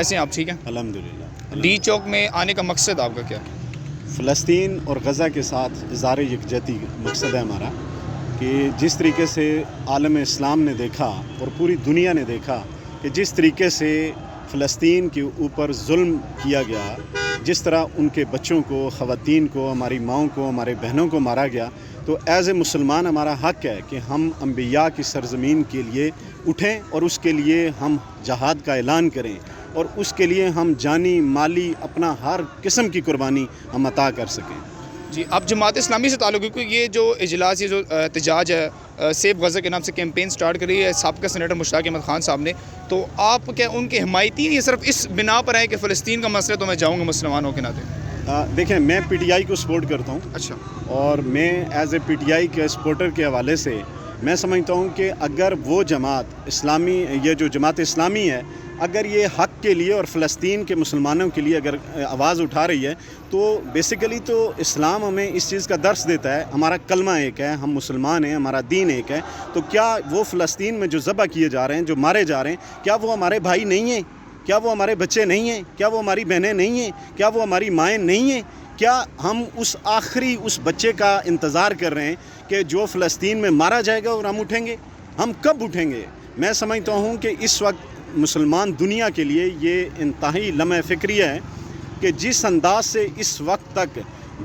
ایسے آپ ٹھیک ہیں؟ الحمدللہ۔ ڈی چوک میں آنے کا مقصد آپ کا کیا ہے؟ فلسطین اور غزہ کے ساتھ اظہار یکجہتی مقصد ہے ہمارا، کہ جس طریقے سے عالم اسلام نے دیکھا اور پوری دنیا نے دیکھا کہ جس طریقے سے فلسطین کے اوپر ظلم کیا گیا، جس طرح ان کے بچوں کو، خواتین کو، ہماری ماؤں کو، ہمارے بہنوں کو مارا گیا، تو ایز اے مسلمان ہمارا حق ہے کہ ہم انبیاء کی سرزمین کے لیے اٹھیں اور اس کے لیے ہم جہاد کا اعلان کریں، اور اس کے لیے ہم جانی مالی اپنا ہر قسم کی قربانی ہم عطا کر سکیں۔ جی، آپ جماعت اسلامی سے تعلق ہے، کیونکہ یہ جو اجلاس، یہ جو احتجاج ہے سیف غزہ کے نام سے کیمپین سٹارٹ کری ہے سابقہ سینیٹر مشتاق احمد خان صاحب نے، تو آپ کیا ان کے حمایتی ہیں؟ یہ صرف اس بنا پر ہے کہ فلسطین کا مسئلہ تو میں جاؤں گا مسلمانوں کے ناطے؟ دیکھیں، میں پی ٹی آئی کو سپورٹ کرتا ہوں، اچھا، اور میں as a P T I کے سپورٹر کے حوالے سے میں سمجھتا ہوں کہ اگر وہ جماعت اسلامی، یہ جو جماعت اسلامی ہے، اگر یہ حق کے لیے اور فلسطین کے مسلمانوں کے لیے اگر آواز اٹھا رہی ہے، تو بیسیکلی تو اسلام ہمیں اس چیز کا درس دیتا ہے، ہمارا کلمہ ایک ہے، ہم مسلمان ہیں، ہمارا دین ایک ہے، تو کیا وہ فلسطین میں جو ذبح کیے جا رہے ہیں، جو مارے جا رہے ہیں، کیا وہ ہمارے بھائی نہیں ہیں؟ کیا وہ ہمارے بچے نہیں ہیں؟ کیا وہ ہماری بہنیں نہیں ہیں؟ کیا وہ ہماری مائیں نہیں ہیں؟ کیا ہم اس بچے کا انتظار کر رہے ہیں کہ جو فلسطین میں مارا جائے گا اور ہم اٹھیں گے؟ ہم کب اٹھیں گے؟ میں سمجھتا ہوں کہ اس وقت مسلمان دنیا کے لیے یہ انتہائی لمحہ فکریہ ہے کہ جس انداز سے اس وقت تک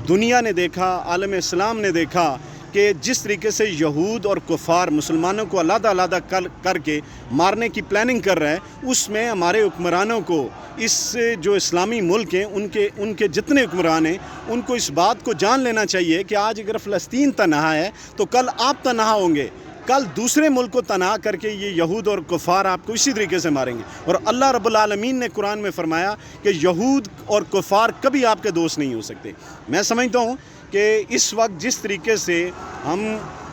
دنیا نے دیکھا، عالم اسلام نے دیکھا کہ جس طریقے سے یہود اور کفار مسلمانوں کو علیحدہ علیحدہ کر کے مارنے کی پلاننگ کر رہا ہے، اس میں ہمارے حکمرانوں کو، اس جو اسلامی ملک ہیں، ان کے جتنے حکمران ہیں، ان کو اس بات کو جان لینا چاہیے کہ آج اگر فلسطین تنہا ہے تو کل آپ تنہا ہوں گے، کل دوسرے ملک کو تنہا کر کے یہ یہود اور کفار آپ کو اسی طریقے سے ماریں گے۔ اور اللہ رب العالمین نے قرآن میں فرمایا کہ یہود اور کفار کبھی آپ کے دوست نہیں ہو سکتے۔ میں سمجھتا ہوں کہ اس وقت جس طریقے سے ہم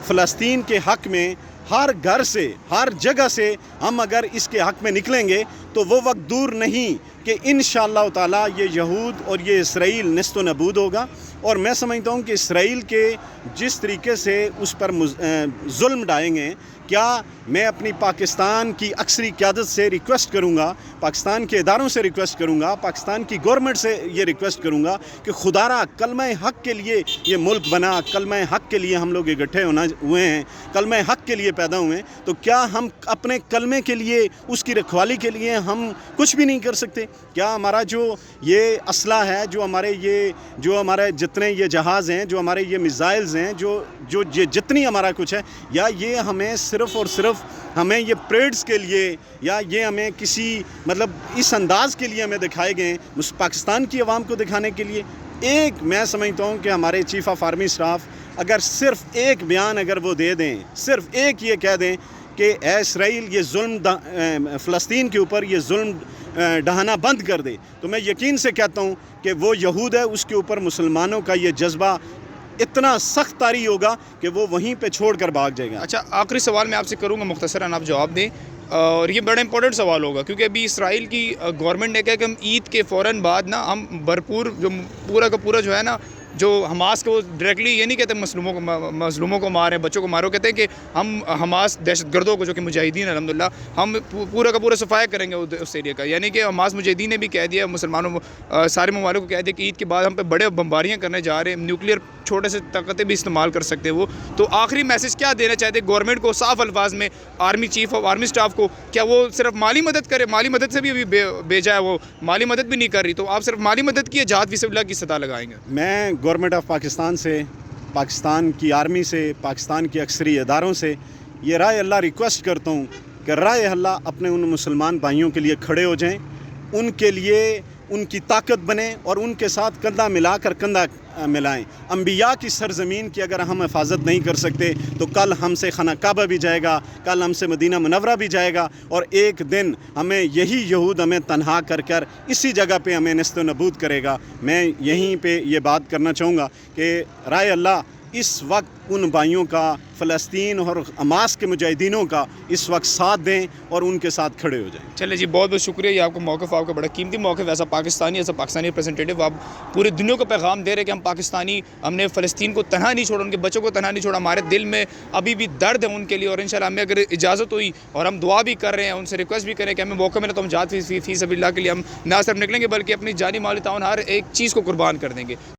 فلسطین کے حق میں ہر گھر سے، ہر جگہ سے ہم اگر اس کے حق میں نکلیں گے تو وہ وقت دور نہیں کہ انشاءاللہ تعالی یہ یہود اور یہ اسرائیل نیست و نابود ہوگا۔ اور میں سمجھتا ہوں کہ اسرائیل کے جس طریقے سے اس پر ظلم ڈھائیں گے، کیا میں اپنی پاکستان کی اکثری قیادت سے ریکویسٹ کروں گا، پاکستان کے اداروں سے ریکویسٹ کروں گا، پاکستان کی گورنمنٹ سے یہ ریکویسٹ کروں گا کہ خدا را کلمہ حق کے لیے یہ ملک بنا، کلمہ حق کے لیے ہم لوگ اکٹھے ہوئے ہیں، کلمہ حق کے لیے پیدا ہوئے ہیں، تو کیا ہم اپنے کلمے کے لیے، اس کی رکھوالی کے لیے ہم کچھ بھی نہیں کر سکتے؟ کیا ہمارا جو یہ اسلحہ ہے، جو ہمارے جتنے یہ جہاز ہیں، جو ہمارے یہ میزائلز ہیں، جو جتنی ہمارا کچھ ہے، یا یہ ہمیں صرف اور صرف ہمیں یہ پریڈز کے لیے، یا یہ ہمیں کسی مطلب اس انداز کے لیے ہمیں دکھائے گئے ہیں پاکستان کی عوام کو دکھانے کے لیے؟ میں سمجھتا ہوں کہ ہمارے چیف آف آرمی اسٹاف اگر صرف ایک بیان اگر وہ دے دیں، صرف ایک یہ کہہ دیں کہ اے اسرائیل، یہ ظلم فلسطین کے اوپر یہ ظلم ڈھانا بند کر دے، تو میں یقین سے کہتا ہوں کہ وہ یہود ہے، اس کے اوپر مسلمانوں کا یہ جذبہ اتنا سخت طاری ہوگا کہ وہ وہیں پہ چھوڑ کر بھاگ جائے گا۔ اچھا، آخری سوال میں آپ سے کروں گا، مختصراً آپ جواب دیں، اور یہ بڑا امپورٹنٹ سوال ہوگا، کیونکہ ابھی اسرائیل کی گورنمنٹ نے کہا کہ ہم عید کے فوراً بعد نا ہم بھرپور جو پورا کا پورا جو ہے نا، جو حماس کو ڈائریکٹلی یہ نہیں کہتے مظلوموں کو ماریں، بچوں کو مارو، کہتے ہیں کہ ہم حماس دہشت گردوں کو، جو کہ مجاہدین الحمدللہ، ہم پورا کا پورا صفایا کریں گے اس ایریا کا۔ یعنی کہ حماس مجاہدین نے بھی کہہ دیا، مسلمانوں سارے ممالک کو کہہ دیا کہ عید کے بعد ہم پہ بڑے بمباریاں کرنے جا رہے ہیں، نیوکلیئر چھوٹے سے طاقتیں بھی استعمال کر سکتے ہیں وہ۔ تو آخری میسج کیا دینا چاہتے ہیں گورنمنٹ کو صاف الفاظ میں، army chief of army staff کو؟ کیا وہ صرف مالی مدد کرے؟ مالی مدد سے بھی ابھی بھیجا ہے، وہ مالی مدد بھی نہیں کر رہی، تو آپ صرف مالی مدد کی جہاد فی سبیل اللہ کی سطح لگائیں گے؟ میں گورنمنٹ آف پاکستان سے، پاکستان کی آرمی سے، پاکستان کی اکثری اداروں سے یہ رائے اللہ ریکویسٹ کرتا ہوں کہ رائے اللہ اپنے ان مسلمان بھائیوں کے لیے کھڑے ہو جائیں، ان کے لیے ان کی طاقت بنیں اور ان کے ساتھ کندھا ملا کر کندھا ملائیں۔ انبیاء کی سرزمین کی اگر ہم حفاظت نہیں کر سکتے تو کل ہم سے خانہ کعبہ بھی جائے گا، کل ہم سے مدینہ منورہ بھی جائے گا، اور ایک دن ہمیں یہی یہود ہمیں تنہا کر اسی جگہ پہ ہمیں نیست و نابود کرے گا۔ میں یہیں پہ یہ بات کرنا چاہوں گا کہ رائے اللہ اس وقت ان بھائیوں کا، فلسطین اور حماس کے مجاہدینوں کا اس وقت ساتھ دیں اور ان کے ساتھ کھڑے ہو جائیں۔ چلے جی، بہت بہت شکریہ، یہ آپ کا موقف، آپ کا بڑا قیمتی موقف، ایسا پاکستانی ریپرزنٹیٹیو آپ پورے دنیا کو پیغام دے رہے کہ ہم پاکستانی، ہم نے فلسطین کو تنہا نہیں چھوڑا، ان کے بچوں کو تنہا نہیں چھوڑا، ہمارے دل میں ابھی بھی درد ہے ان کے لیے، اور انشاءاللہ ہمیں اگر اجازت ہوئی اور ہم دعا بھی کر رہے ہیں، ان سے ریکویسٹ بھی کریں کہ ہمیں موقع ملے تو ہم جہاد فی سبیل اللہ کے لیے ہم نہ صرف نکلیں گے بلکہ اپنی جانی مالی تعاون ہر ایک چیز کو قربان کر دیں گے۔